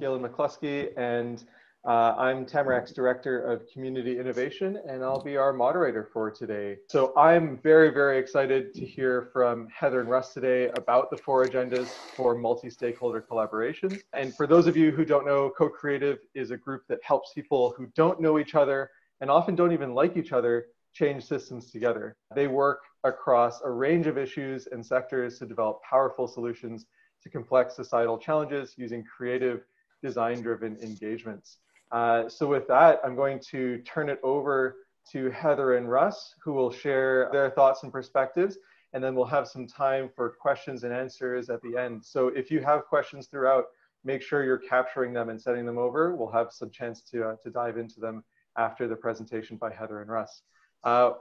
Galen McCluskey, and I'm Tamarac's Director of Community Innovation, and I'll be our moderator for today. So I'm very, very excited to hear from Heather and Russ today about the 4 agendas for multi-stakeholder collaborations. And for those of you who don't know, Co-Creative is a group that helps people who don't know each other and often don't even like each other change systems together. They work across a range of issues and sectors to develop powerful solutions to complex societal challenges using creative, design-driven engagements. So with that, I'm going to turn it over to Heather and Russ, who will share their thoughts and perspectives, and then we'll have some time for questions and answers at the end. So if you have questions throughout, make sure you're capturing them and sending them over. We'll have some chance to dive into them after the presentation by Heather and Russ.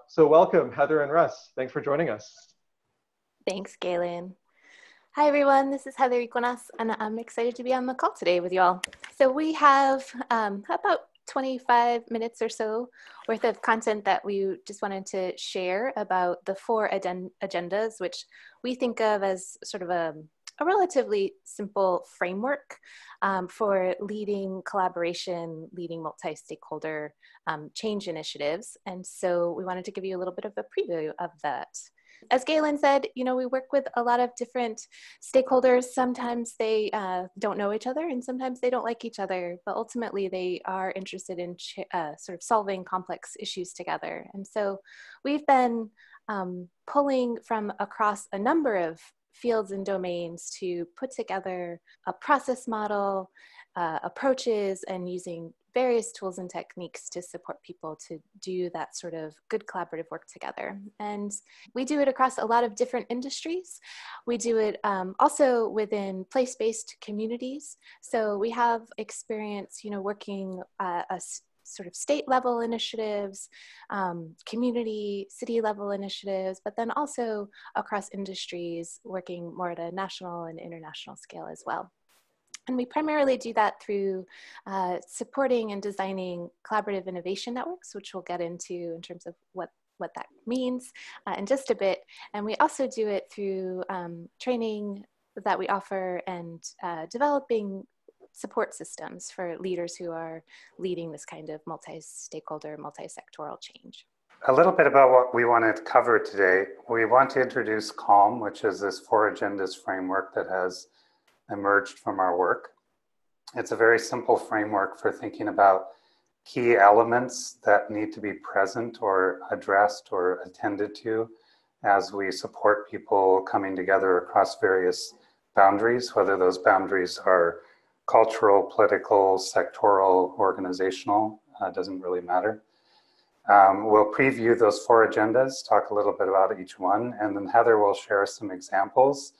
So welcome, Heather and Russ. Thanks for joining us. Thanks, Galen. Hi, everyone. This is Heather Equinoss, and I'm excited to be on the call today with you all. So we have about 25 minutes or so worth of content that we just wanted to share about the 4 agendas, which we think of as sort of a relatively simple framework for leading collaboration, leading multi-stakeholder change initiatives. And so we wanted to give you a little bit of a preview of that. As Galen said, you know, we work with a lot of different stakeholders. Sometimes they don't know each other and sometimes they don't like each other, but ultimately they are interested in sort of solving complex issues together. And so we've been pulling from across a number of fields and domains to put together a process model, approaches, and using various tools and techniques to support people to do that sort of good collaborative work together. And we do it across a lot of different industries. We do it also within place-based communities. So we have experience, you know, working sort of state level initiatives, community, city level initiatives, but then also across industries, working more at a national and international scale as well. And we primarily do that through supporting and designing collaborative innovation networks, which we'll get into in terms of what that means in just a bit. And we also do it through training that we offer and developing support systems for leaders who are leading this kind of multi-stakeholder, multi-sectoral change. A little bit about what we want to cover today. We want to introduce CALM, which is this 4 agendas framework that has emerged from our work. It's a very simple framework for thinking about key elements that need to be present or addressed or attended to as we support people coming together across various boundaries, whether those boundaries are cultural, political, sectoral, organizational, doesn't really matter. We'll preview those 4 agendas, talk a little bit about each one, and then Heather will share some examples.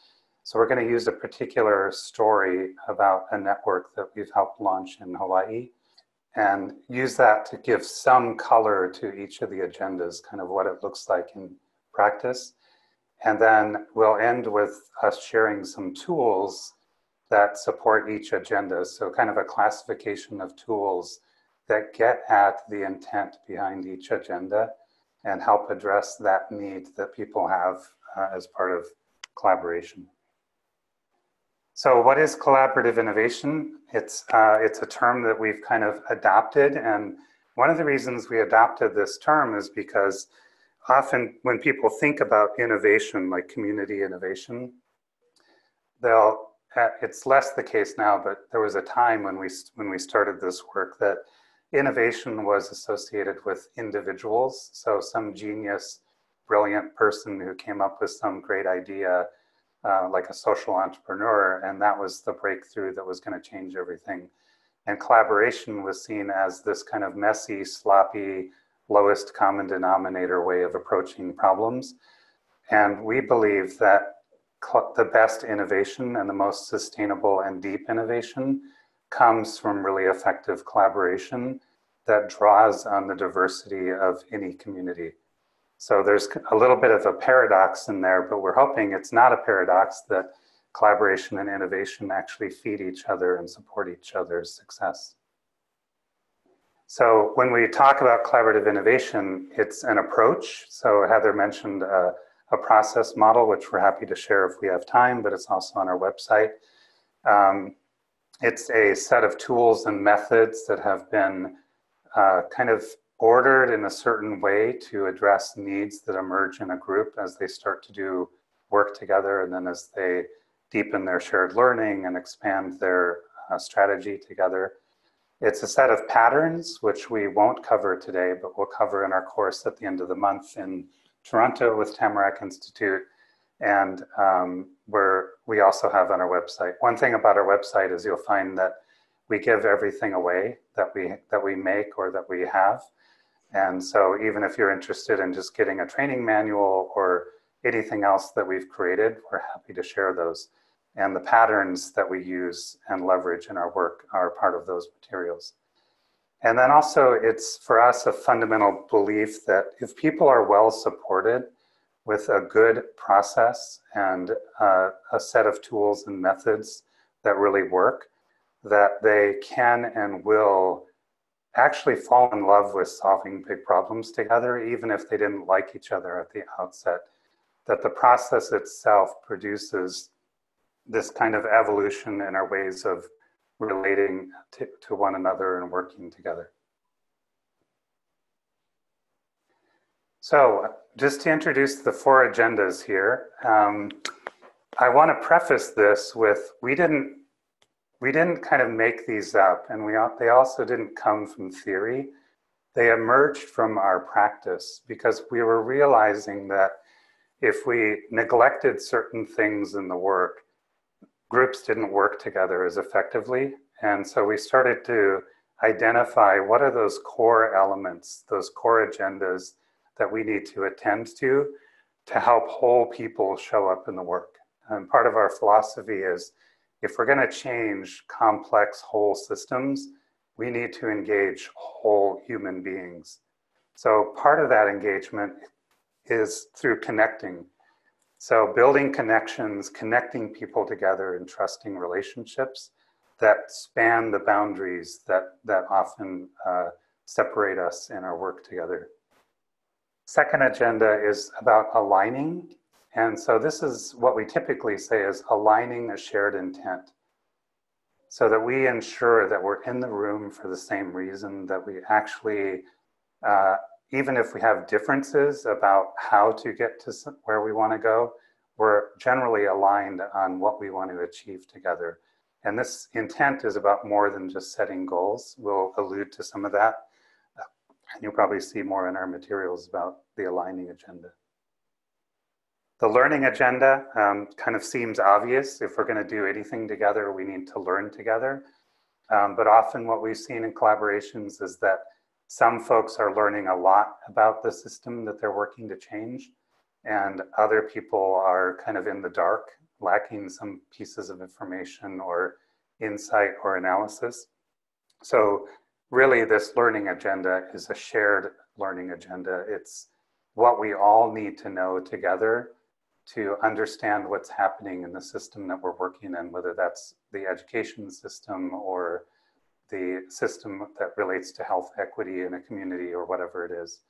So we're going to use a particular story about a network that we've helped launch in Hawaii and use that to give some color to each of the agendas, kind of what it looks like in practice. And then we'll end with us sharing some tools that support each agenda. So kind of a classification of tools that get at the intent behind each agenda and help address that need that people have as part of collaboration. So what is collaborative innovation? It's a term that we've kind of adopted, and one of the reasons we adopted this term is because often when people think about innovation, like community innovation, it's less the case now, but there was a time when we started this work that innovation was associated with individuals. So some genius, brilliant person who came up with some great idea, like a social entrepreneur, and that was the breakthrough that was going to change everything. And collaboration was seen as this kind of messy, sloppy, lowest common denominator way of approaching problems. And we believe that the best innovation and the most sustainable and deep innovation comes from really effective collaboration that draws on the diversity of any community. So there's a little bit of a paradox in there, but we're hoping it's not a paradox, that collaboration and innovation actually feed each other and support each other's success. So when we talk about collaborative innovation, it's an approach. So Heather mentioned a process model, which we're happy to share if we have time, but it's also on our website. It's a set of tools and methods that have been kind of ordered in a certain way to address needs that emerge in a group as they start to do work together, and then as they deepen their shared learning and expand their strategy together. It's a set of patterns, which we won't cover today, but we'll cover in our course at the end of the month in Toronto with Tamarack Institute, and where we also have on our website. One thing about our website is you'll find that we give everything away that we make or that we have. And so even if you're interested in just getting a training manual or anything else that we've created, we're happy to share those. And the patterns that we use and leverage in our work are part of those materials. And then also it's for us a fundamental belief that if people are well supported with a good process and a set of tools and methods that really work, that they can and will actually fall in love with solving big problems together, even if they didn't like each other at the outset, that the process itself produces this kind of evolution in our ways of relating to one another and working together. So just to introduce the 4 agendas here, I want to preface this with we didn't kind of make these up, and they also didn't come from theory. They emerged from our practice because we were realizing that if we neglected certain things in the work, groups didn't work together as effectively. And so we started to identify what are those core elements, those core agendas that we need to attend to help whole people show up in the work. And part of our philosophy is if we're going to change complex whole systems, we need to engage whole human beings. So part of that engagement is through connecting. So building connections, connecting people together in trusting relationships that span the boundaries that often separate us in our work together. Second agenda is about aligning. And so this is what we typically say is aligning a shared intent, so that we ensure that we're in the room for the same reason, that we actually, even if we have differences about how to get to where we want to go, we're generally aligned on what we want to achieve together. And this intent is about more than just setting goals. We'll allude to some of that. You'll probably see more in our materials about the aligning agenda. The learning agenda kind of seems obvious. If we're going to do anything together, we need to learn together. But often what we've seen in collaborations is that some folks are learning a lot about the system that they're working to change, and other people are kind of in the dark, lacking some pieces of information or insight or analysis. So really this learning agenda is a shared learning agenda. It's what we all need to know together to understand what's happening in the system that we're working in, whether that's the education system or the system that relates to health equity in a community or whatever it is.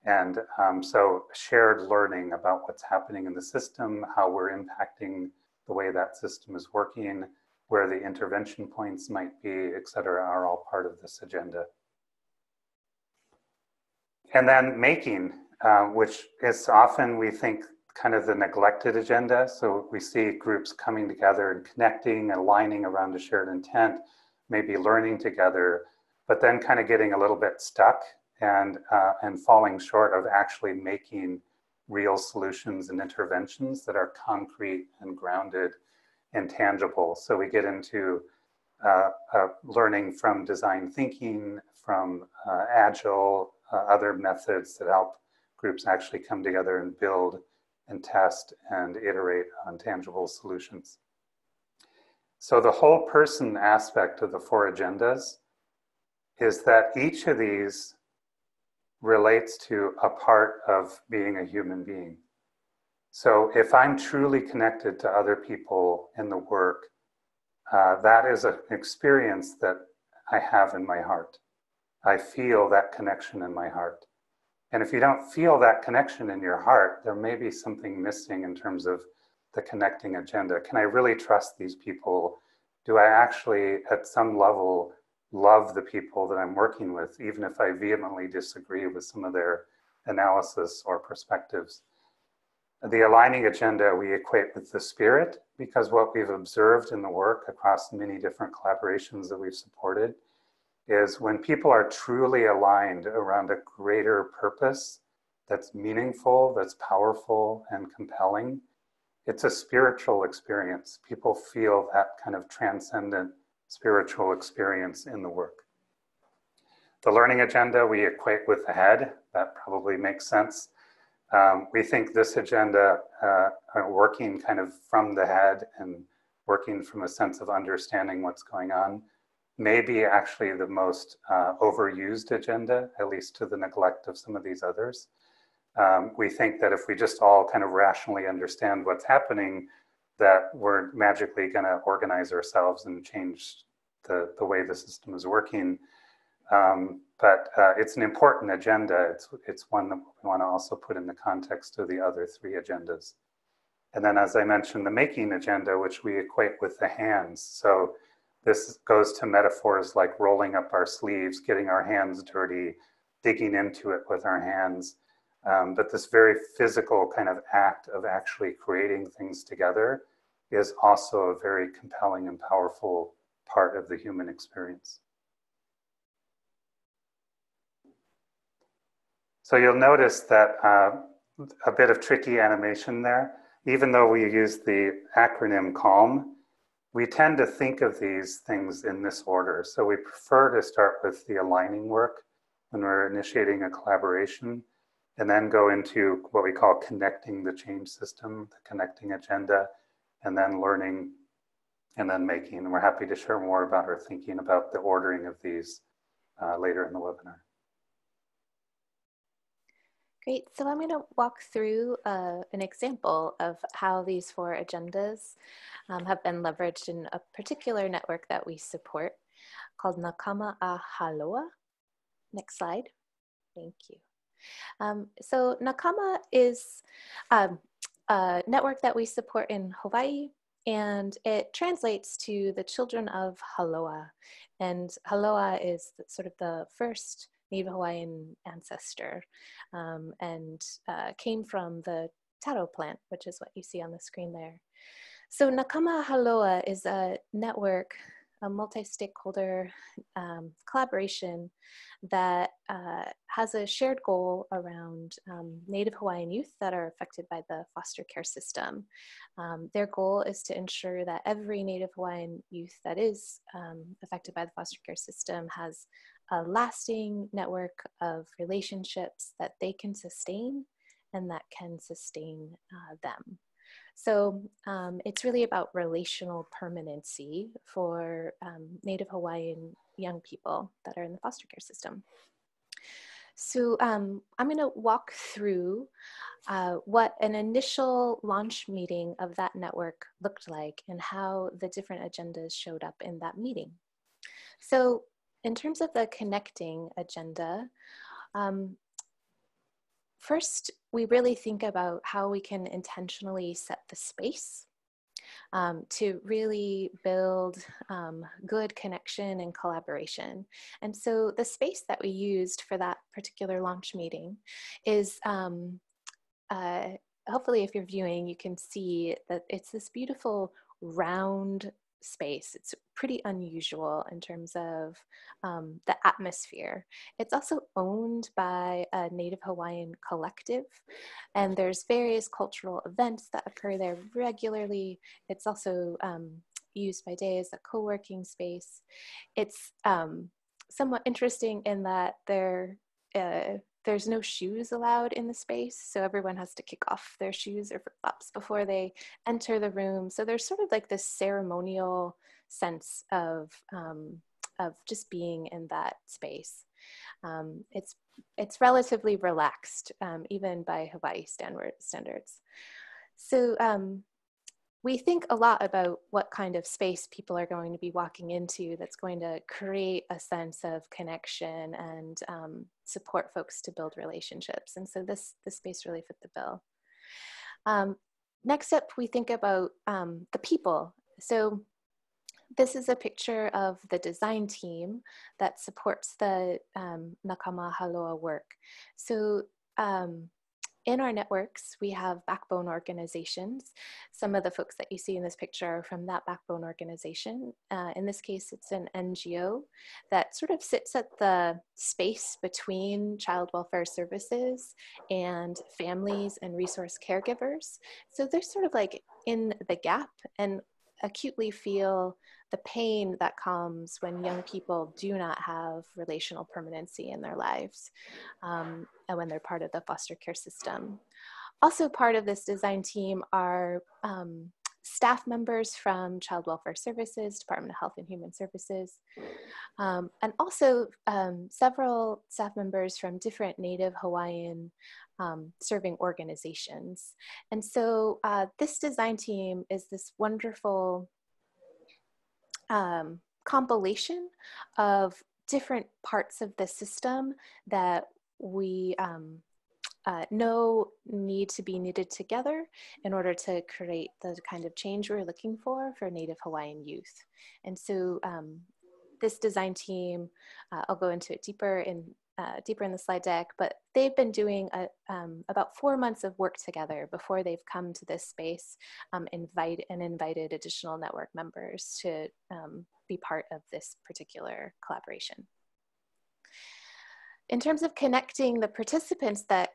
And so shared learning about what's happening in the system, how we're impacting the way that system is working, where the intervention points might be, et cetera, are all part of this agenda. And then making, which is often, we think, kind of the neglected agenda. So we see groups coming together and connecting, aligning around a shared intent, maybe learning together, but then kind of getting a little bit stuck and falling short of actually making real solutions and interventions that are concrete and grounded and tangible. So we get into learning from design thinking, from agile, other methods that help groups actually come together and build and test and iterate on tangible solutions. So the whole person aspect of the 4 agendas is that each of these relates to a part of being a human being. So if I'm truly connected to other people in the work, that is an experience that I have in my heart. I feel that connection in my heart. And if you don't feel that connection in your heart, there may be something missing in terms of the connecting agenda. Can I really trust these people do I actually, at some level, love the people that I'm working with, even if I vehemently disagree with some of their analysis or perspectives? The aligning agenda we equate with the spirit, because what we've observed in the work across many different collaborations that we've supported is when people are truly aligned around a greater purpose that's meaningful, that's powerful and compelling, it's a spiritual experience. People feel that kind of transcendent spiritual experience in the work. The learning agenda we equate with the head. That probably makes sense. We think this agenda, working kind of from the head and working from a sense of understanding what's going on, may be actually the most overused agenda, at least to the neglect of some of these others. We think that if we just all kind of rationally understand what's happening, that we're magically going to organize ourselves and change the way the system is working. But it's an important agenda. It's one that we want to also put in the context of the other three agendas. And then, as I mentioned, the making agenda, which we equate with the hands. So this goes to metaphors like rolling up our sleeves, getting our hands dirty, digging into it with our hands. But this very physical kind of act of actually creating things together is also a very compelling and powerful part of the human experience. So you'll notice that a bit of tricky animation there. Even though we use the acronym CALM, we tend to think of these things in this order. So we prefer to start with the aligning work when we're initiating a collaboration, and then go into what we call connecting the change system, the connecting agenda, and then learning, and then making. And we're happy to share more about our thinking about the ordering of these later in the webinar. Great, so I'm going to walk through an example of how these 4 agendas have been leveraged in a particular network that we support called Nakama a Haloa. Next slide. Thank you. So Nakama is a network that we support in Hawaii, and it translates to the children of Haloa. And Haloa is sort of the first Native Hawaiian ancestor and came from the taro plant, which is what you see on the screen there. So Nakama Haloa is a network, a multi-stakeholder collaboration that has a shared goal around Native Hawaiian youth that are affected by the foster care system. Their goal is to ensure that every Native Hawaiian youth that is affected by the foster care system has a lasting network of relationships that they can sustain and that can sustain them. So it's really about relational permanency for Native Hawaiian young people that are in the foster care system. So I'm going to walk through what an initial launch meeting of that network looked like and how the different agendas showed up in that meeting. So in terms of the connecting agenda, first, we really think about how we can intentionally set the space to really build good connection and collaboration. And so the space that we used for that particular launch meeting is, hopefully if you're viewing, you can see that it's this beautiful round space. It's pretty unusual in terms of the atmosphere. It's also owned by a Native Hawaiian collective, and there's various cultural events that occur there regularly. It's also used by day as a co-working space. It's somewhat interesting in that there's no shoes allowed in the space, so everyone has to kick off their shoes or flip-flops before they enter the room. So there's sort of like this ceremonial sense of just being in that space. It's relatively relaxed, even by Hawaii standards. So we think a lot about what kind of space people are going to be walking into that's going to create a sense of connection and support folks to build relationships. And so this space really fit the bill. Next up, we think about the people. So this is a picture of the design team that supports the Nakama Haloa work. So in our networks, we have backbone organizations. Some of the folks that you see in this picture are from that backbone organization. In this case, it's an NGO that sort of sits at the space between child welfare services and families and resource caregivers. So they're sort of like in the gap and acutely feel the pain that comes when young people do not have relational permanency in their lives, and when they're part of the foster care system. Also part of this design team are staff members from Child Welfare Services, Department of Health and Human Services, and also several staff members from different Native Hawaiian serving organizations. And so this design team is this wonderful compilation of different parts of the system that we know need to be knitted together in order to create the kind of change we're looking for Native Hawaiian youth. And so this design team, I'll go into it deeper in the slide deck, but they've been doing about 4 months of work together before they've come to this space and invited additional network members to be part of this particular collaboration. In terms of connecting the participants that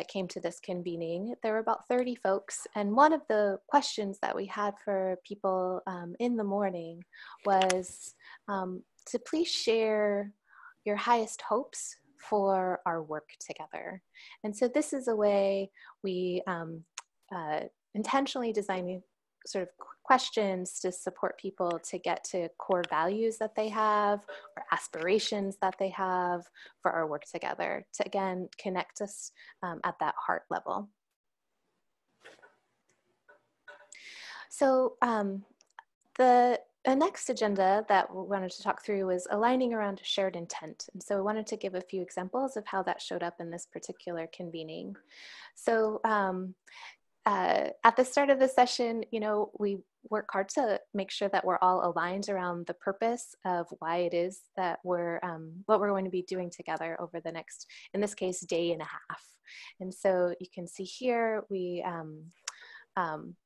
came to this convening, there were about 30 folks, and one of the questions that we had for people in the morning was to please share your highest hopes for our work together. And so this is a way we intentionally designed sort of questions to support people to get to core values that they have or aspirations that they have for our work together to, again, connect us at that heart level. So the next agenda that we wanted to talk through was aligning around a shared intent. And so I wanted to give a few examples of how that showed up in this particular convening. So at the start of the session, you know, we work hard to make sure that we're all aligned around the purpose of why it is that we're, what we're going to be doing together over the next, in this case, day and a half. And so you can see here, we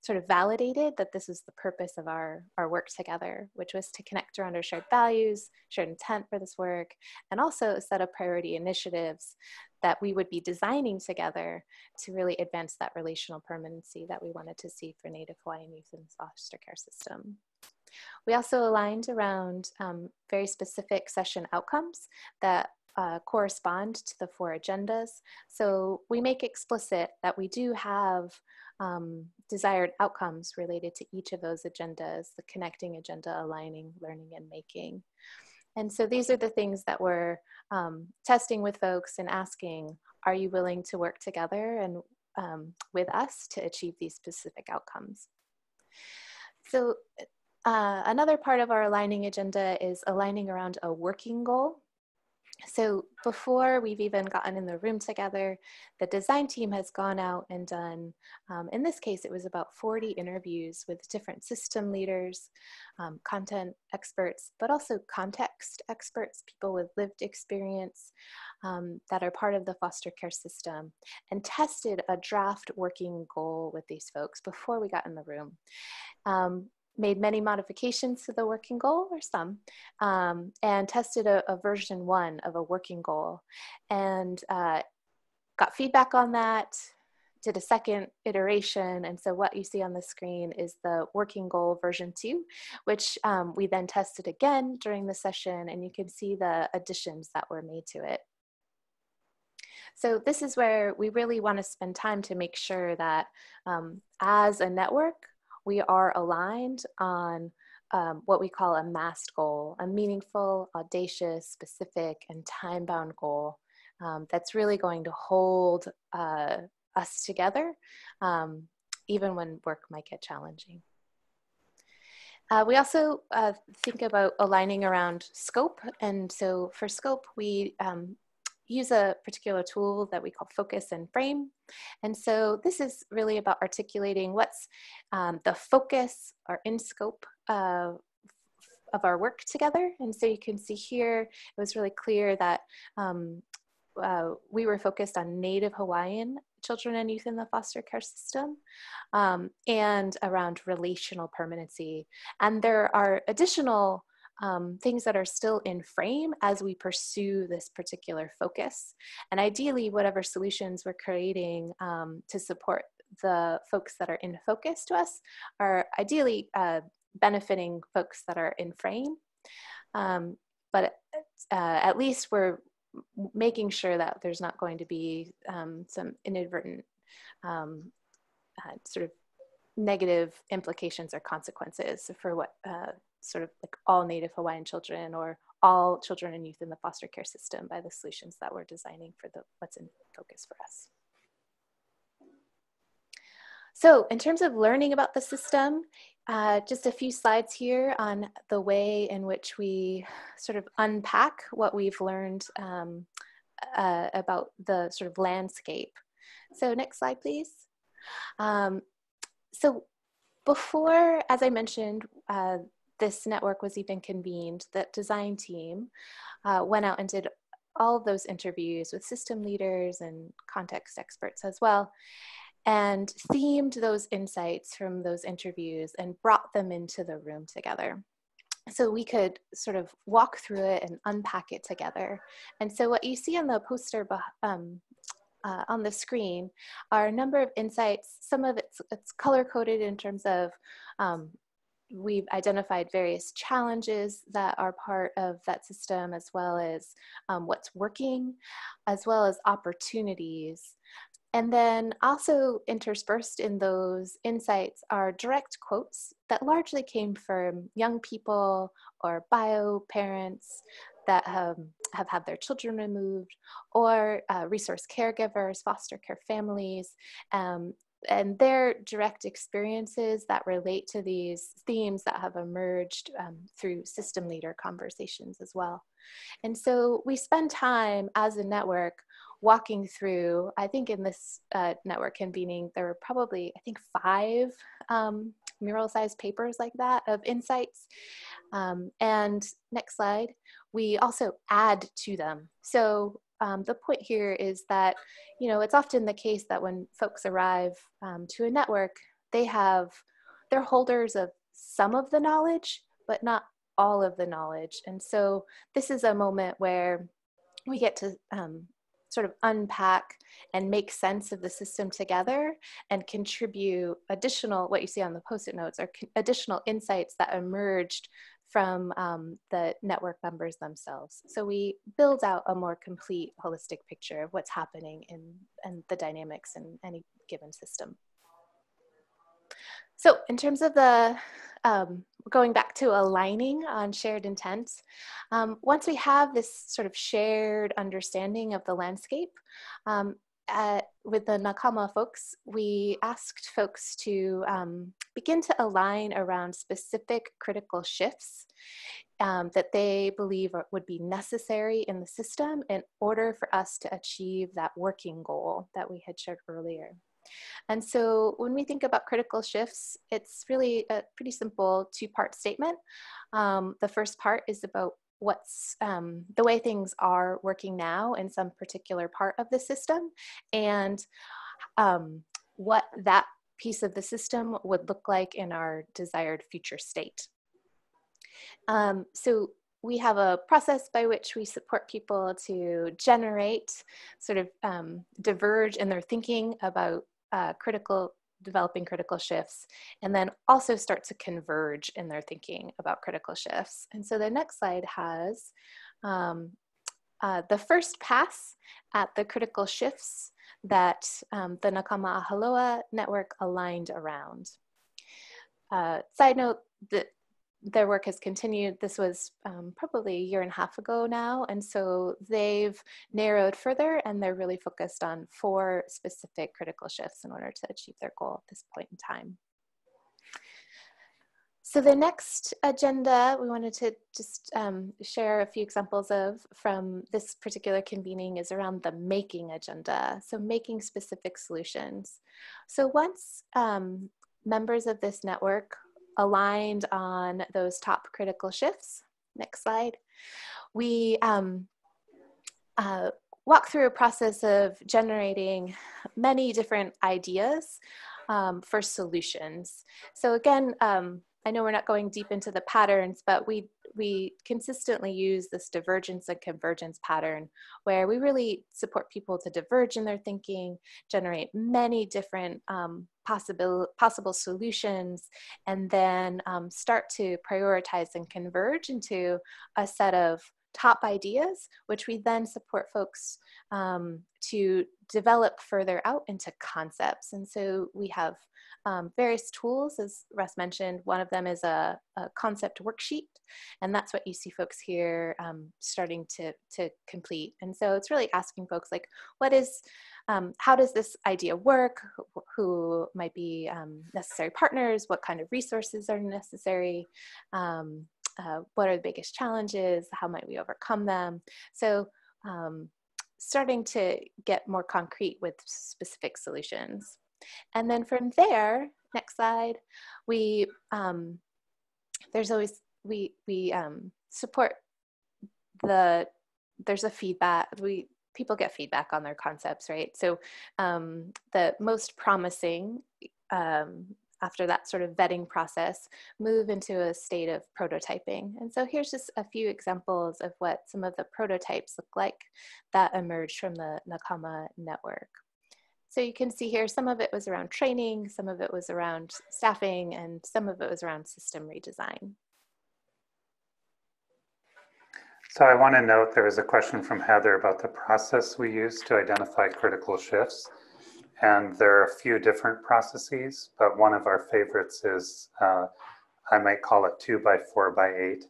sort of validated that this is the purpose of our work together, which was to connect around our shared values, shared intent for this work, and also a set of priority initiatives that we would be designing together to really advance that relational permanency that we wanted to see for Native Hawaiian youth in the foster care system. We also aligned around very specific session outcomes that correspond to the 4 agendas. So we make explicit that we do have desired outcomes related to each of those agendas, the connecting agenda, aligning, learning, and making. And so these are the things that we're testing with folks and asking, are you willing to work together and with us to achieve these specific outcomes? So another part of our aligning agenda is aligning around a working goal. So before we've even gotten in the room together, the design team has gone out and done, in this case, it was about 40 interviews with different system leaders, content experts, but also context experts, people with lived experience that are part of the foster care system, and tested a draft working goal with these folks before we got in the room. Made many modifications to the working goal, or some, and tested a version 1 of a working goal, and got feedback on that, did a second iteration, and so what you see on the screen is the working goal version 2, which we then tested again during the session, and you can see the additions that were made to it. So this is where we really want to spend time to make sure that as a network, we are aligned on what we call a massed goal, a meaningful, audacious, specific, and time-bound goal that's really going to hold us together, even when work might get challenging. We also think about aligning around scope. And so for scope, we use a particular tool that we call focus and frame. And so this is really about articulating what's the focus or in scope our work together. And so you can see here, it was really clear that we were focused on Native Hawaiian children and youth in the foster care system, and around relational permanency. And there are additional things that are still in frame as we pursue this particular focus. And ideally, whatever solutions we're creating to support the folks that are in focus to us are ideally benefiting folks that are in frame. But at least we're making sure that there's not going to be some inadvertent sort of negative implications or consequences for what sort of like all Native Hawaiian children or all children and youth in the foster care system by the solutions that we're designing for what's in focus for us. So in terms of learning about the system, just a few slides here on the way in which we sort of unpack what we've learned about the sort of landscape. So next slide, please. So before, as I mentioned, this network was even convened, that design team went out and did all of those interviews with system leaders and context experts as well, and themed those insights from those interviews and brought them into the room together. So we could sort of walk through it and unpack it together. And so what you see on the poster on the screen are a number of insights. Some of it's color-coded in terms of we've identified various challenges that are part of that system, as well as what's working, as well as opportunities. And then also interspersed in those insights are direct quotes that largely came from young people or bio parents that have had their children removed, or resource caregivers, foster care families, and their direct experiences that relate to these themes that have emerged through system leader conversations as well. And so we spend time as a network walking through, I think in this network convening, there were probably, I think, 5 mural-sized papers like that of insights. And next slide, we also add to them. So the point here is that, you know, it's often the case that when folks arrive to a network, they're holders of some of the knowledge, but not all of the knowledge. And so this is a moment where we get to sort of unpack and make sense of the system together and contribute additional, what you see on the Post-it notes are additional insights that emerged from the network members themselves. So we build out a more complete holistic picture of what's happening in the dynamics in any given system. So in terms of the, going back to aligning on shared intent, once we have this sort of shared understanding of the landscape, with the Nakama folks, we asked folks to begin to align around specific critical shifts that they believe would be necessary in the system in order for us to achieve that working goal that we had shared earlier. And so when we think about critical shifts, it's really a pretty simple 2-part statement. The first part is about what's the way things are working now in some particular part of the system, and what that piece of the system would look like in our desired future state. So we have a process by which we support people to generate, sort of diverge in their thinking about developing critical shifts, and then also start to converge in their thinking about critical shifts. And so the next slide has the first pass at the critical shifts that the Nakama Ahaloa network aligned around. Side note, that their work has continued. This was probably a year and a half ago now. And so they've narrowed further, and they're really focused on 4 specific critical shifts in order to achieve their goal at this point in time. So the next agenda we wanted to just share a few examples of from this particular convening is around the making agenda. So making specific solutions. So once members of this network aligned on those top critical shifts. Next slide. We walk through a process of generating many different ideas for solutions. So again, I know we're not going deep into the patterns, but we consistently use this divergence and convergence pattern where we really support people to diverge in their thinking, generate many different possible solutions, and then start to prioritize and converge into a set of top ideas, which we then support folks to develop further out into concepts. And so we have various tools, as Russ mentioned. One of them is a concept worksheet, and that's what you see folks here starting to complete. And so it's really asking folks like, how does this idea work? Who might be necessary partners? What kind of resources are necessary? What are the biggest challenges? How might we overcome them? So starting to get more concrete with specific solutions. And then from there, next slide, we support there's a feedback, people get feedback on their concepts, right? So the most promising after that sort of vetting process, move into a state of prototyping. And so here's just a few examples of what some of the prototypes look like that emerged from the Nakama network. So you can see here, some of it was around training, some of it was around staffing, and some of it was around system redesign. So I want to note there was a question from Heather about the process we use to identify critical shifts. And there are a few different processes, but one of our favorites is, I might call it 2x4x8.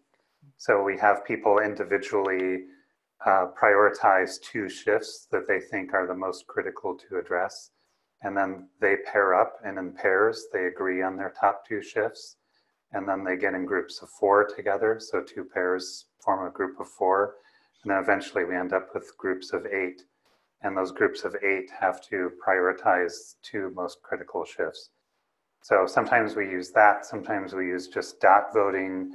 So we have people individually prioritize 2 shifts that they think are the most critical to address. And then they pair up, and in pairs, they agree on their top 2 shifts. And then they get in groups of 4 together. So 2 pairs form a group of 4. And then eventually we end up with groups of 8. And those groups of 8 have to prioritize 2 most critical shifts. So sometimes we use that, sometimes we use just dot voting,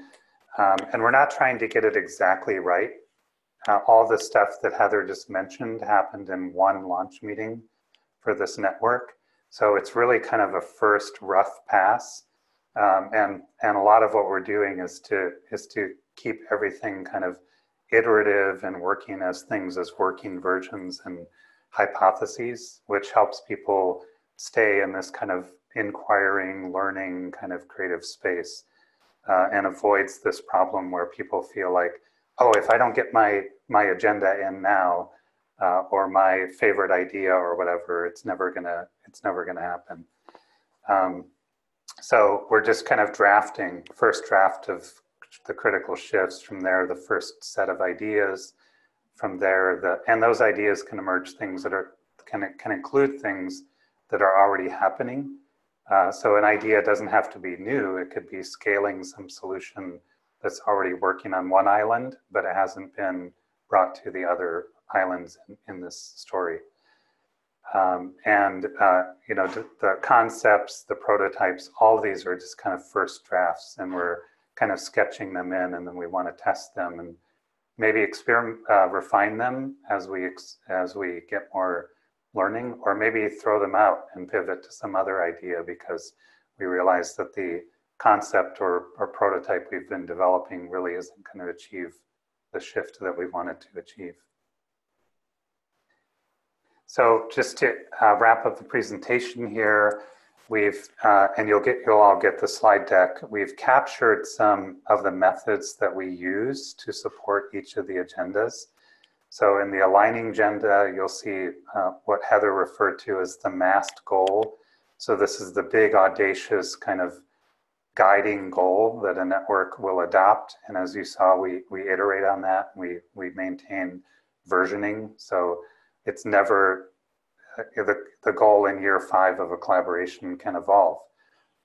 and we're not trying to get it exactly right. All the stuff that Heather just mentioned happened in one launch meeting for this network. So it's really kind of a first rough pass. And a lot of what we're doing is to keep everything kind of iterative and working as working versions and hypotheses, which helps people stay in this kind of inquiring, learning kind of creative space, and avoids this problem where people feel like, oh, if I don't get my agenda in now, or my favorite idea or whatever, it's never gonna happen. So we're just kind of drafting, first draft of the critical shifts. From there, the first set of ideas. From there, and those ideas can emerge things that can include things that are already happening. So an idea doesn't have to be new. It could be scaling some solution that's already working on one island, but it hasn't been brought to the other islands in this story. You know, the concepts, the prototypes, all of these are just kind of first drafts, and we're kind of sketching them in, and then we want to test them and maybe refine them as we get more learning, or maybe throw them out and pivot to some other idea because we realize that the concept or prototype we've been developing really isn't going to achieve the shift that we wanted to achieve. So just to wrap up the presentation here, we've, and you'll all get the slide deck, we've captured some of the methods that we use to support each of the agendas. So in the aligning agenda, you'll see what Heather referred to as the masked goal. So this is the big audacious kind of guiding goal that a network will adopt. And as you saw, we iterate on that. We maintain versioning. So it's never, the goal in year 5 of a collaboration can evolve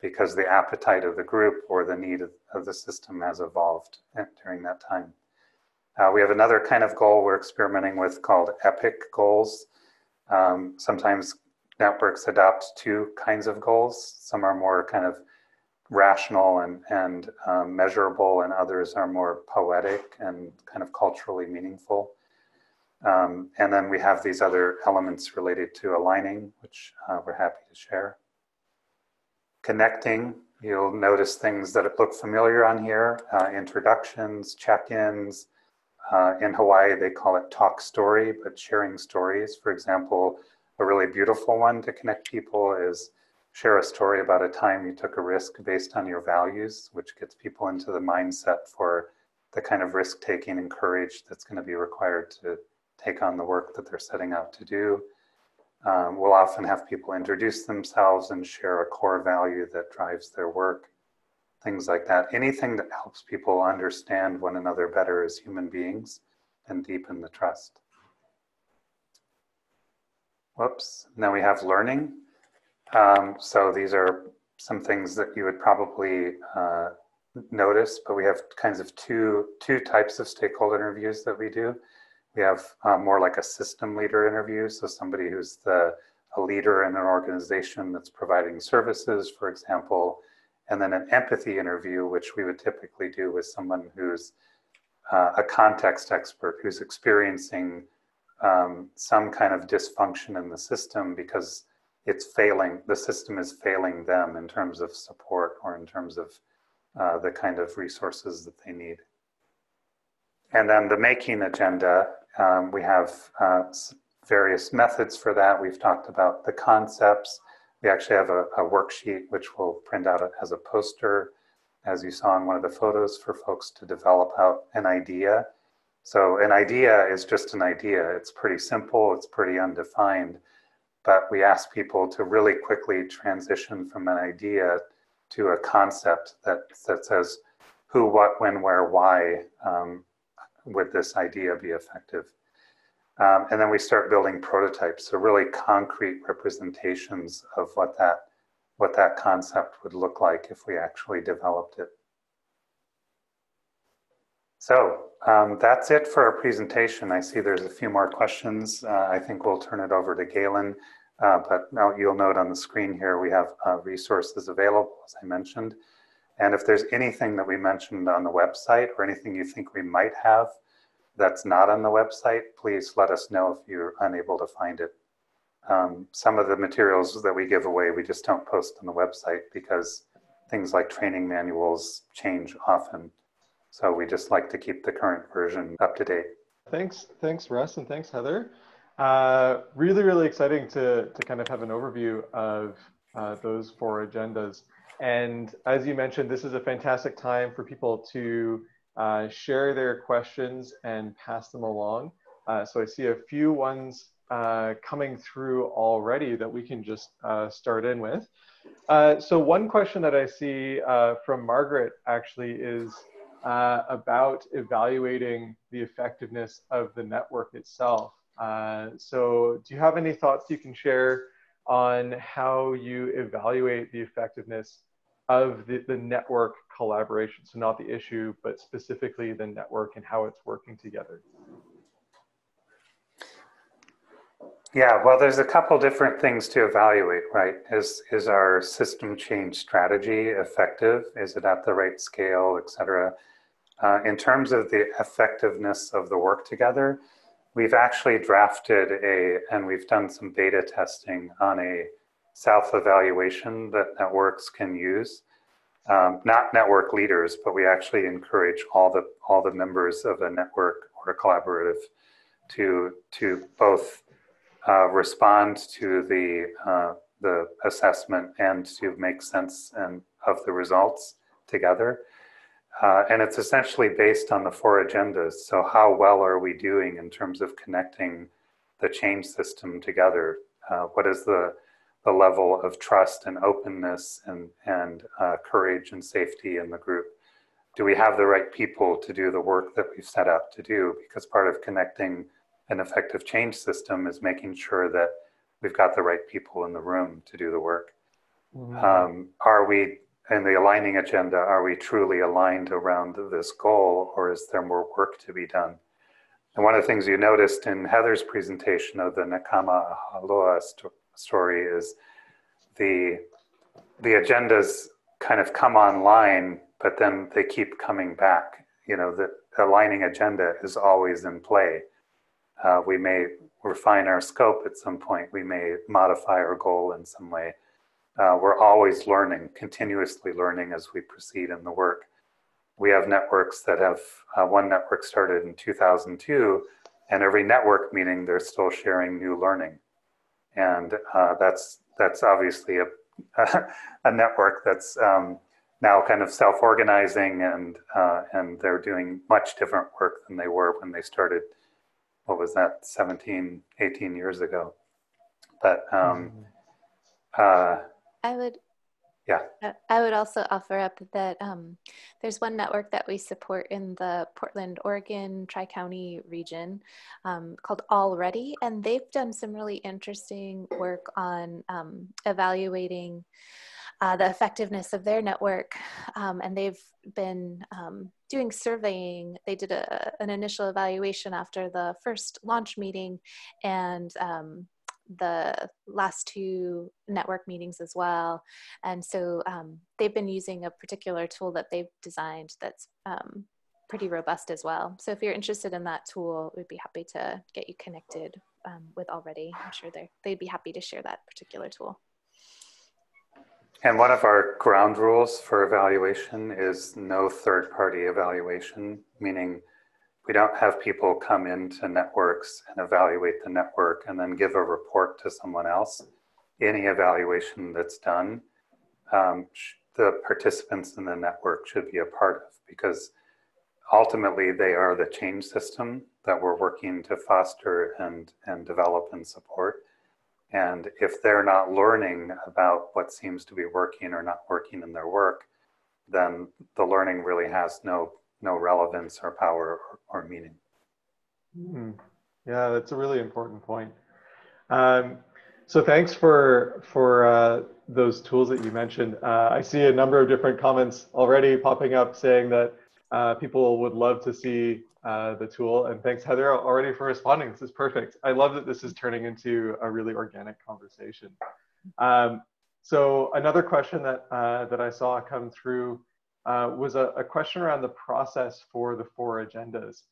because the appetite of the group or the need of the system has evolved during that time. We have another kind of goal we're experimenting with called epic goals. Sometimes networks adopt 2 kinds of goals. Some are more kind of rational and measurable, and others are more poetic and kind of culturally meaningful. And then we have these other elements related to aligning, which we're happy to share. Connecting, you'll notice things that look familiar on here, introductions, check-ins. In Hawaii, they call it talk story, but sharing stories. For example, a really beautiful one to connect people is share a story about a time you took a risk based on your values, which gets people into the mindset for the kind of risk-taking and courage that's going to be required to take on the work that they're setting out to do. We'll often have people introduce themselves and share a core value that drives their work, things like that. Anything that helps people understand one another better as human beings and deepen the trust. Whoops, now we have learning. So these are some things that you would probably notice, but we have kinds of two types of stakeholder interviews that we do. We have more like a system leader interview, so somebody who's a leader in an organization that's providing services, for example, and then an empathy interview, which we would typically do with someone who's a context expert, who's experiencing some kind of dysfunction in the system because it's failing, the system is failing them in terms of support or in terms of the kind of resources that they need. And then the making agenda, we have various methods for that. We've talked about the concepts. We actually have a worksheet which we'll print out as a poster, as you saw in one of the photos, for folks to develop out an idea. So an idea is just an idea. It's pretty simple, it's pretty undefined, but we ask people to really quickly transition from an idea to a concept that says who, what, when, where, why would this idea be effective. And then we start building prototypes, so really concrete representations of what that concept would look like if we actually developed it. So that's it for our presentation. I see there's a few more questions. I think we'll turn it over to Galen, but now you'll note on the screen here we have resources available, as I mentioned. And if there's anything that we mentioned on the website or anything you think we might have that's not on the website, please let us know if you're unable to find it. Some of the materials that we give away, we just don't post on the website because things like training manuals change often. So we just like to keep the current version up to date. Thanks, Russ, and thanks, Heather. Really, really exciting to kind of have an overview of those 4 agendas. And as you mentioned, this is a fantastic time for people to share their questions and pass them along. So I see a few ones coming through already that we can just start in with. So one question that I see from Margaret actually is about evaluating the effectiveness of the network itself. So do you have any thoughts you can share on how you evaluate the effectiveness of the network collaboration? So not the issue, but specifically the network and how it's working together. Yeah, well, there's a couple different things to evaluate, right? Is our system change strategy effective? Is it at the right scale, et cetera? In terms of the effectiveness of the work together, we've actually drafted and we've done some beta testing on a self-evaluation that networks can use. Not network leaders, but we actually encourage all the members of a network or a collaborative to both respond to the assessment and to make sense of the results together. And it's essentially based on the 4 agendas. So how well are we doing in terms of connecting the change system together? What is the level of trust and openness and courage and safety in the group? Do we have the right people to do the work that we've set out to do? Because part of connecting an effective change system is making sure that we've got the right people in the room to do the work. Mm-hmm. Are we, in the aligning agenda, are we truly aligned around this goal, or is there more work to be done? And one of the things you noticed in Heather's presentation of the Nakama Aloha story is the agendas kind of come online, but then they keep coming back. You know, the aligning agenda is always in play. We may refine our scope at some point. We may modify our goal in some way. We're always learning, continuously learning as we proceed in the work. We have networks that have, one network started in 2002, and every network meeting, they're still sharing new learning. And that's obviously a network that's now kind of self-organizing, and they're doing much different work than they were when they started, what was that, 17, 18 years ago. But I would also offer up that there's one network that we support in the Portland, Oregon, Tri-County region called Already, and they've done some really interesting work on evaluating the effectiveness of their network, and they've been doing surveying. They did an initial evaluation after the first launch meeting, and the last two network meetings as well. And so they've been using a particular tool that they've designed that's pretty robust as well. So if you're interested in that tool, we'd be happy to get you connected with Already. I'm sure they'd be happy to share that particular tool. And one of our ground rules for evaluation is no third-party evaluation, meaning we don't have people come into networks and evaluate the network and then give a report to someone else. Any evaluation that's done, the participants in the network should be a part of, because ultimately they are the change system that we're working to foster and develop and support. And if they're not learning about what seems to be working or not working in their work, then the learning really has no relevance or power or meaning. Yeah, that's a really important point. So thanks for those tools that you mentioned. I see a number of different comments already popping up saying that people would love to see the tool. And thanks, Heather, already for responding. This is perfect. I love that this is turning into a really organic conversation. So another question that I saw come through was a question around the process for the 4 agendas,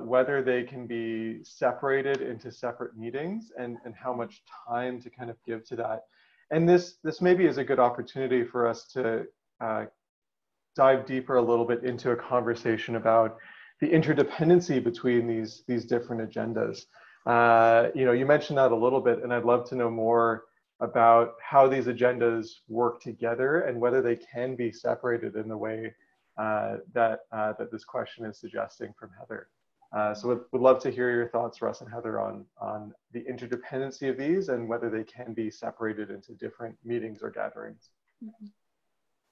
whether they can be separated into separate meetings and how much time to kind of give to that. And this maybe is a good opportunity for us to dive deeper a little bit into a conversation about the interdependency between these different agendas. You mentioned that a little bit, and I'd love to know more about how these agendas work together and whether they can be separated in the way that this question is suggesting from Heather. So would love to hear your thoughts, Russ and Heather, on the interdependency of these and whether they can be separated into different meetings or gatherings. Mm-hmm.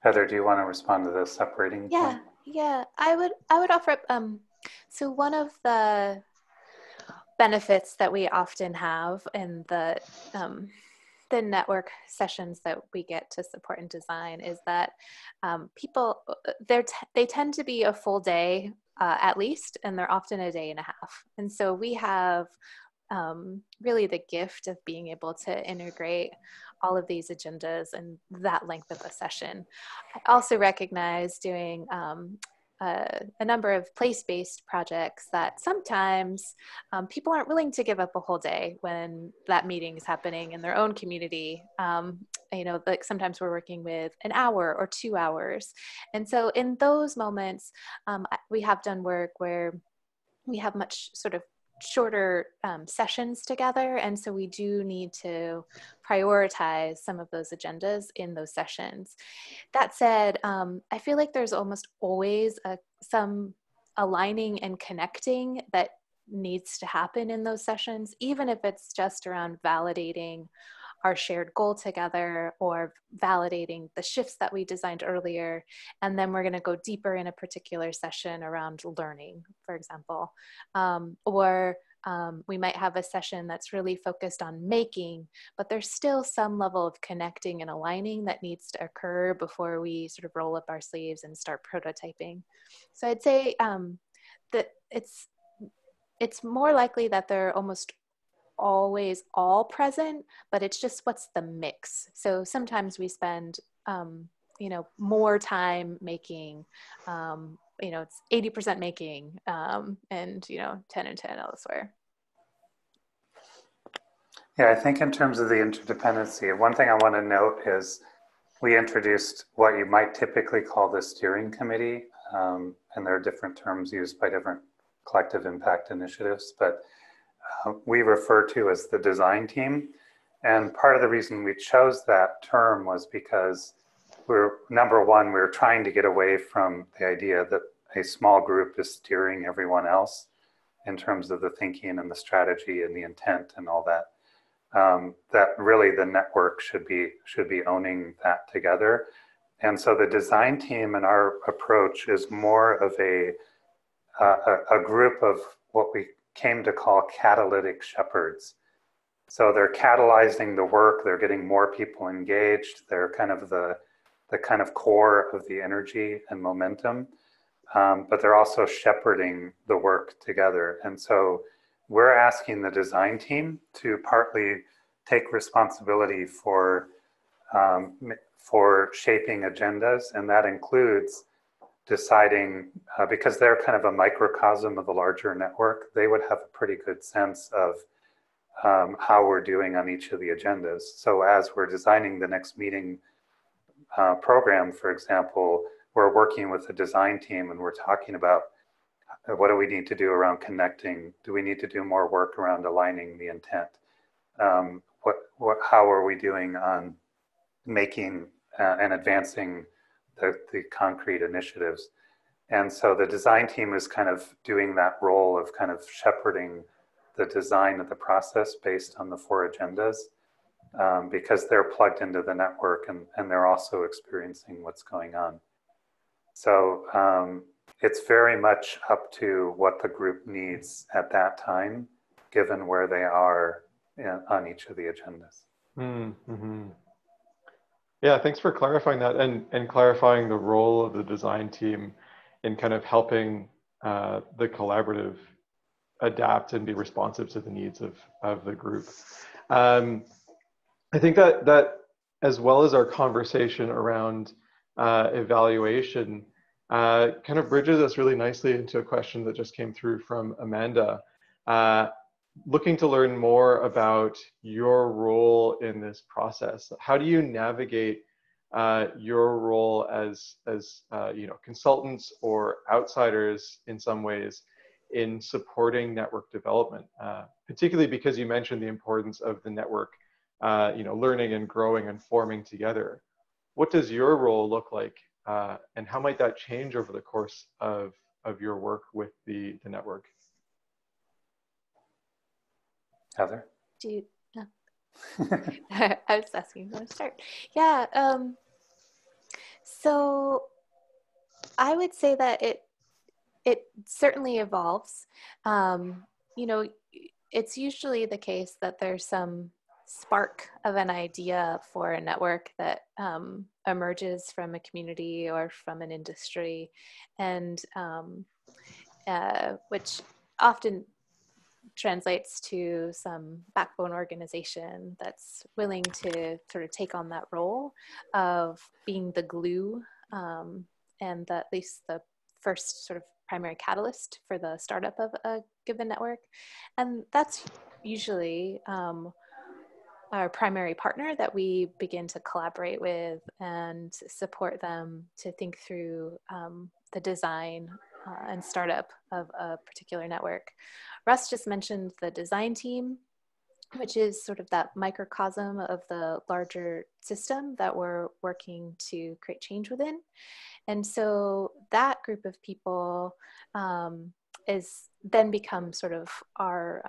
Heather, do you want to respond to the separating point? Yeah, I would offer up, so one of the benefits that we often have in the network sessions that we get to support and design is that people, they tend to be a full day at least, and they're often a day and a half. And so we have really the gift of being able to integrate all of these agendas and that length of a session. I also recognize doing a number of place-based projects that sometimes people aren't willing to give up a whole day when that meeting is happening in their own community. Like sometimes we're working with an hour or 2 hours. And so in those moments, we have done work where we have much sort of shorter sessions together. And so we do need to prioritize some of those agendas in those sessions. That said, I feel like there's almost always some aligning and connecting that needs to happen in those sessions, even if it's just around validating our shared goal together or validating the shifts that we designed earlier. And then we're going to go deeper in a particular session around learning, for example. Or we might have a session that's really focused on making, but there's still some level of connecting and aligning that needs to occur before we sort of roll up our sleeves and start prototyping. So I'd say that it's more likely that they're almost always all present, but it's just what's the mix. So sometimes we spend more time making, it's 80% making, and 10 and 10 elsewhere. Yeah, I think in terms of the interdependency, one thing I want to note is we introduced what you might typically call the steering committee, and there are different terms used by different collective impact initiatives, but we refer to as the design team. And part of the reason we chose that term was because number one, we're trying to get away from the idea that a small group is steering everyone else in terms of the thinking and the strategy and the intent and all that. That really the network should be owning that together. And so the design team and our approach is more of a group of what we came to call catalytic shepherds. So they're catalyzing the work, they're getting more people engaged, they're kind of the kind of core of the energy and momentum, but they're also shepherding the work together. And so we're asking the design team to partly take responsibility for shaping agendas, and that includes deciding, because they're kind of a microcosm of the larger network, they would have a pretty good sense of how we're doing on each of the agendas. So as we're designing the next meeting program, for example, we're working with the design team and we're talking about what do we need to do around connecting? Do we need to do more work around aligning the intent? How are we doing on making and advancing the concrete initiatives? And so the design team is kind of doing that role of kind of shepherding the design of the process based on the 4 agendas, because they're plugged into the network and they're also experiencing what's going on. So it's very much up to what the group needs at that time, given where they are on each of the agendas. Mm-hmm. Yeah, thanks for clarifying that and clarifying the role of the design team in kind of helping the collaborative adapt and be responsive to the needs of the group. I think that as well as our conversation around evaluation kind of bridges us really nicely into a question that just came through from Amanda. Looking to learn more about your role in this process. How do you navigate your role as consultants or outsiders in some ways in supporting network development, particularly because you mentioned the importance of the network, learning and growing and forming together. What does your role look like, and how might that change over the course of your work with the network? Heather? I was asking who to start. Yeah. So I would say that it certainly evolves. It's usually the case that there's some spark of an idea for a network that emerges from a community or from an industry, and which often translates to some backbone organization that's willing to sort of take on that role of being the glue, and at least the first sort of primary catalyst for the startup of a given network. And that's usually our primary partner that we begin to collaborate with and support them to think through the design and startup of a particular network. Russ just mentioned the design team, which is sort of that microcosm of the larger system that we're working to create change within. And so that group of people is then become sort of our,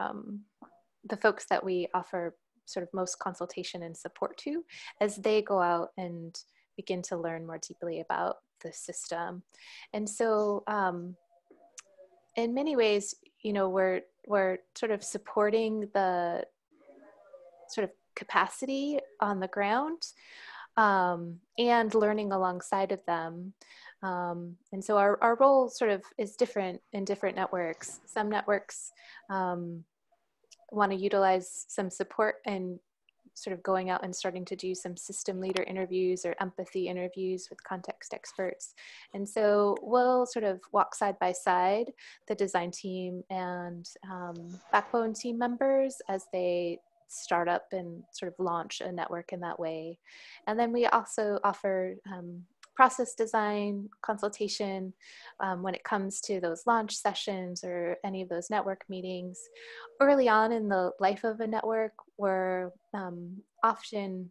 the folks that we offer sort of most consultation and support to as they go out and begin to learn more deeply about the system. And so in many ways, we're sort of supporting the sort of capacity on the ground, and learning alongside of them. And so our role sort of is different in different networks. Some networks want to utilize some support and sort of going out and starting to do some system leader interviews or empathy interviews with context experts. And so we'll sort of walk side by side, the design team and backbone team members as they start up and sort of launch a network in that way. And then we also offer process design consultation when it comes to those launch sessions or any of those network meetings. Early on in the life of a network, we're often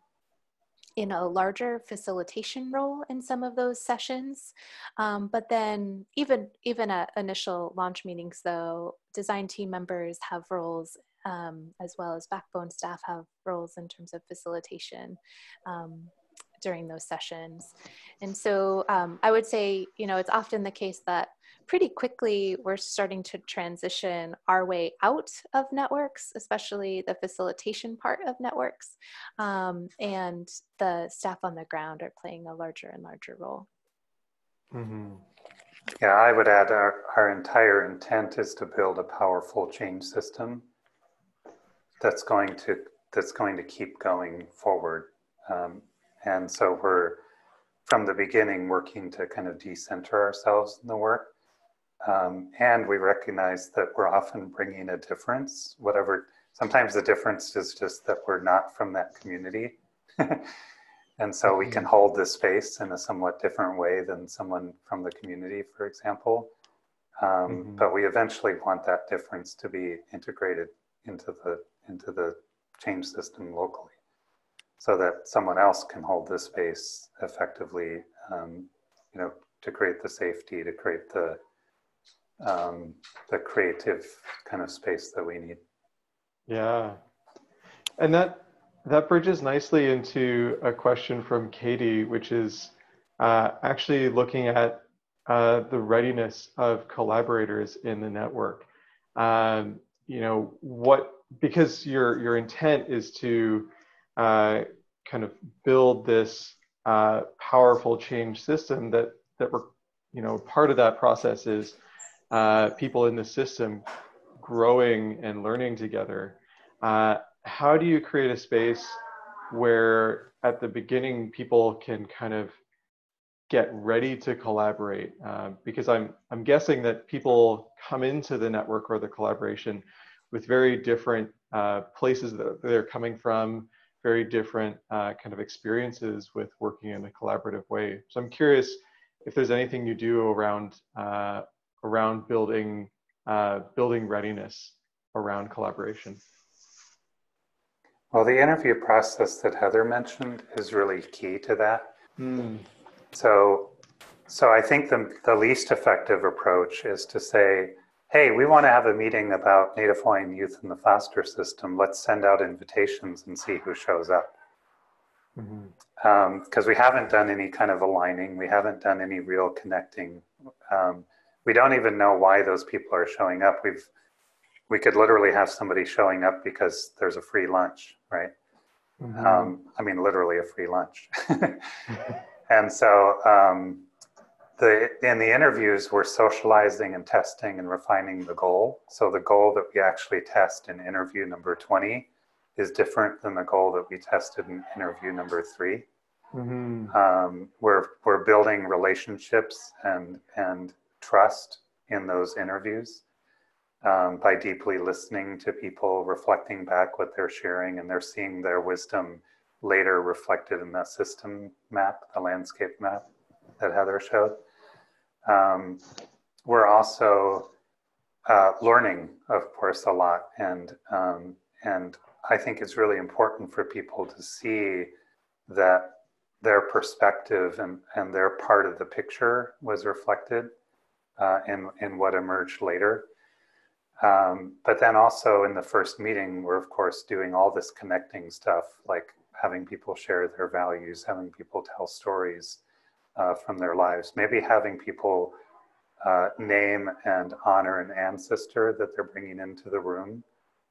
in a larger facilitation role in some of those sessions. But then even at initial launch meetings though, design team members have roles as well as backbone staff have roles in terms of facilitation during those sessions. And so I would say, you know, it's often the case that pretty quickly we're starting to transition our way out of networks, especially the facilitation part of networks. And the staff on the ground are playing a larger and larger role. Mm-hmm. Yeah, I would add our entire intent is to build a powerful change system that's going to keep going forward. And so we're, from the beginning, working to kind of decenter ourselves in the work. And we recognize that we're often bringing a difference, sometimes the difference is just that we're not from that community. And so we can hold this space in a somewhat different way than someone from the community, for example. But we eventually want that difference to be integrated into the change system locally, so that someone else can hold this space effectively, you know, to create the safety, to create the creative kind of space that we need. Yeah. And that bridges nicely into a question from Katie, which is actually looking at the readiness of collaborators in the network. You know, because your intent is to kind of build this powerful change system that we're, you know, part of that process is people in the system growing and learning together. How do you create a space where at the beginning people can kind of get ready to collaborate? Because I'm guessing that people come into the network or the collaboration with very different places that they're coming from, very different kind of experiences with working in a collaborative way. So I'm curious if there's anything you do around building readiness around collaboration. Well, the interview process that Heather mentioned is really key to that. So I think the least effective approach is to say, hey, we want to have a meeting about Native Hawaiian youth in the foster system. Let's send out invitations and see who shows up. Because we haven't done any kind of aligning. We haven't done any real connecting. We don't even know why those people are showing up. We could literally have somebody showing up because there's a free lunch, right? I mean, literally a free lunch. And so in the interviews, we're socializing and testing and refining the goal. So the goal that we actually test in interview number 20 is different than the goal that we tested in interview number 3. We're building relationships and trust in those interviews by deeply listening to people, reflecting back what they're sharing, and they're seeing their wisdom later reflected in that system map, the landscape map that Heather showed. We're also learning, of course, a lot, and I think it's really important for people to see that their perspective and their part of the picture was reflected in what emerged later. But then also in the first meeting, we're of course doing all this connecting stuff, like having people share their values, having people tell stories from their lives, maybe having people name and honor an ancestor that they're bringing into the room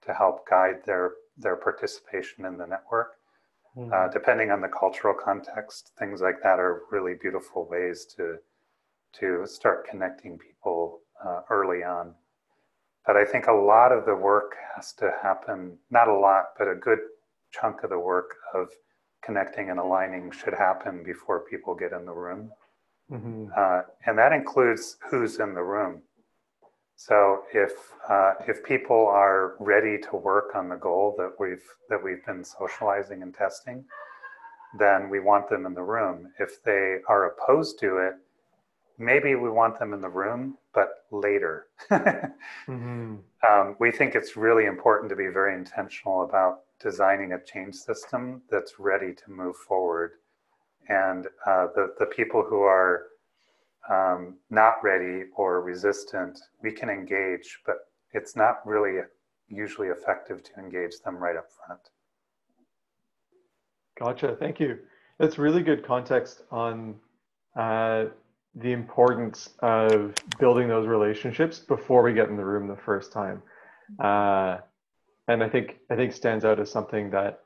to help guide their participation in the network. Depending on the cultural context, things like that are really beautiful ways to start connecting people early on. But I think a lot of the work has to happen, not a lot, but a good chunk of the work of connecting and aligning should happen before people get in the room. Mm-hmm. And that includes who's in the room. So if people are ready to work on the goal that we've been socializing and testing, then we want them in the room. If they are opposed to it, maybe we want them in the room, but later. Mm-hmm. We think it's really important to be very intentional about designing a change system that's ready to move forward. And the people who are not ready or resistant, we can engage, but it's not really usually effective to engage them right up front. Gotcha. Thank you. That's really good context on the importance of building those relationships before we get in the room the first time. And I think stands out as something that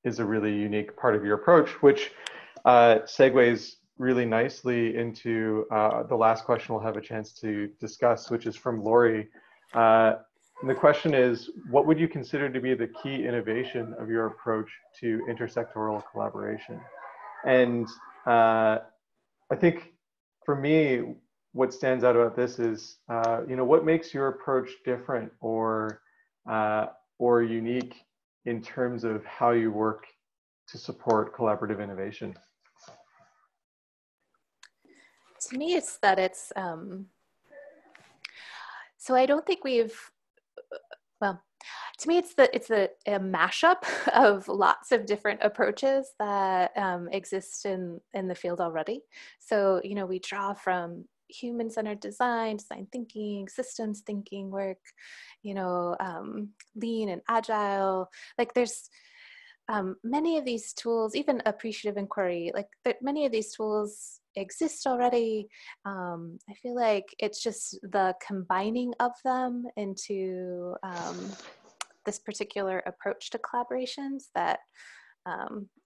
is a really unique part of your approach, which segues really nicely into the last question we'll have a chance to discuss, which is from Lori. And the question is, what would you consider to be the key innovation of your approach to intersectoral collaboration? And I think for me, what stands out about this is, what makes your approach different or unique in terms of how you work to support collaborative innovation? To me, it's that it's, so I don't think we've, well, to me, it's a mashup of lots of different approaches that exist in the field already. So, we draw from human-centered design thinking, systems thinking work, lean and agile. Like there's many of these tools, even appreciative inquiry, many of these tools exist already. I feel like it's just the combining of them into this particular approach to collaborations that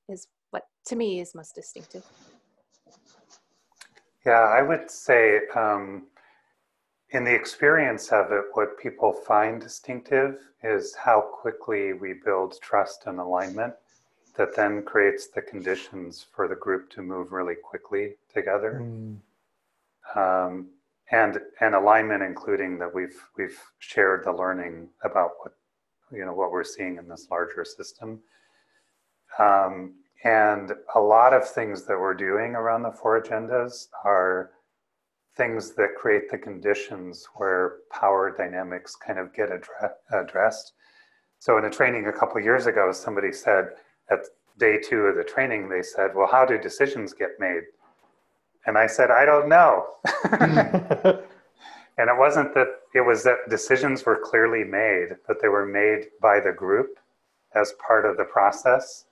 is what to me is most distinctive. Yeah, I would say in the experience of it, what people find distinctive is how quickly we build trust and alignment that then creates the conditions for the group to move really quickly together. And alignment, including that we've shared the learning about what we're seeing in this larger system. And a lot of things that we're doing around the 4 agendas are things that create the conditions where power dynamics kind of get addressed. So in a training a couple of years ago, somebody said at day 2 of the training, they said, well, how do decisions get made? And I said, I don't know. And it wasn't that, it was that decisions were clearly made, but they were made by the group as part of the process.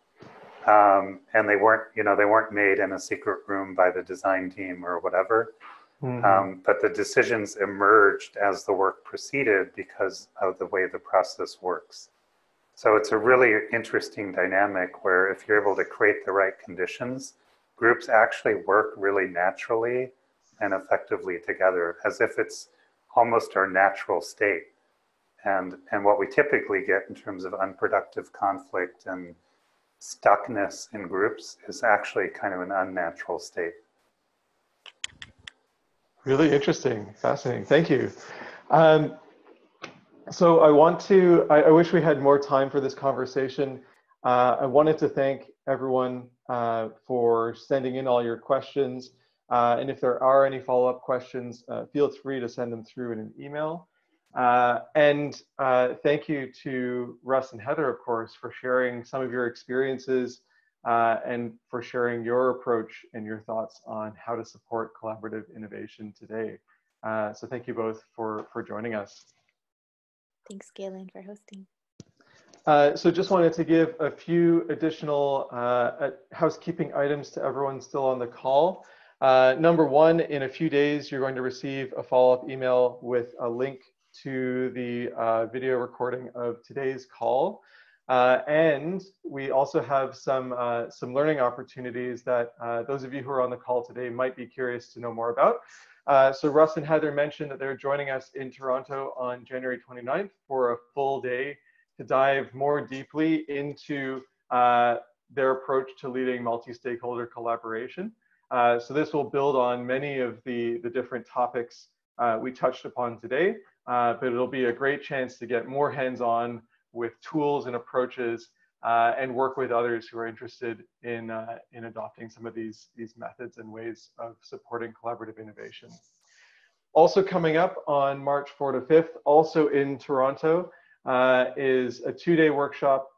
And they weren't made in a secret room by the design team or whatever. But the decisions emerged as the work proceeded because of the way the process works. So it's a really interesting dynamic where if you're able to create the right conditions, groups actually work really naturally and effectively together as if it's almost our natural state. And what we typically get in terms of unproductive conflict and stuckness in groups is actually kind of an unnatural state. Really interesting, fascinating. Thank you. So I wish we had more time for this conversation. I wanted to thank everyone for sending in all your questions. And if there are any follow-up questions, feel free to send them through in an email. And thank you to Russ and Heather, of course, for sharing some of your experiences and for sharing your approach and your thoughts on how to support collaborative innovation today. So thank you both for joining us. Thanks, Galen, for hosting. So just wanted to give a few additional housekeeping items to everyone still on the call. Number 1, in a few days, you're going to receive a follow-up email with a link to the video recording of today's call. And we also have some learning opportunities that those of you who are on the call today might be curious to know more about. So Russ and Heather mentioned that they're joining us in Toronto on January 29th for a full day to dive more deeply into their approach to leading multi-stakeholder collaboration. So this will build on many of the different topics we touched upon today, but it'll be a great chance to get more hands-on with tools and approaches and work with others who are interested in adopting some of these methods and ways of supporting collaborative innovation. Also coming up on March 4 to 5th, also in Toronto, is a 2-day workshop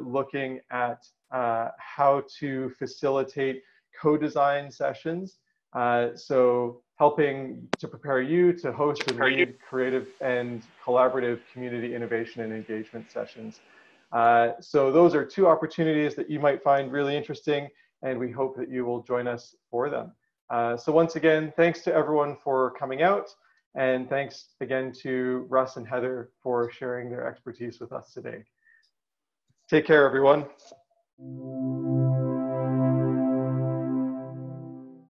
looking at how to facilitate co-design sessions. So helping to prepare you to host and lead creative and collaborative community innovation and engagement sessions. So those are 2 opportunities that you might find really interesting, and we hope that you will join us for them. So once again, thanks to everyone for coming out, and thanks again to Russ and Heather for sharing their expertise with us today. Take care, everyone.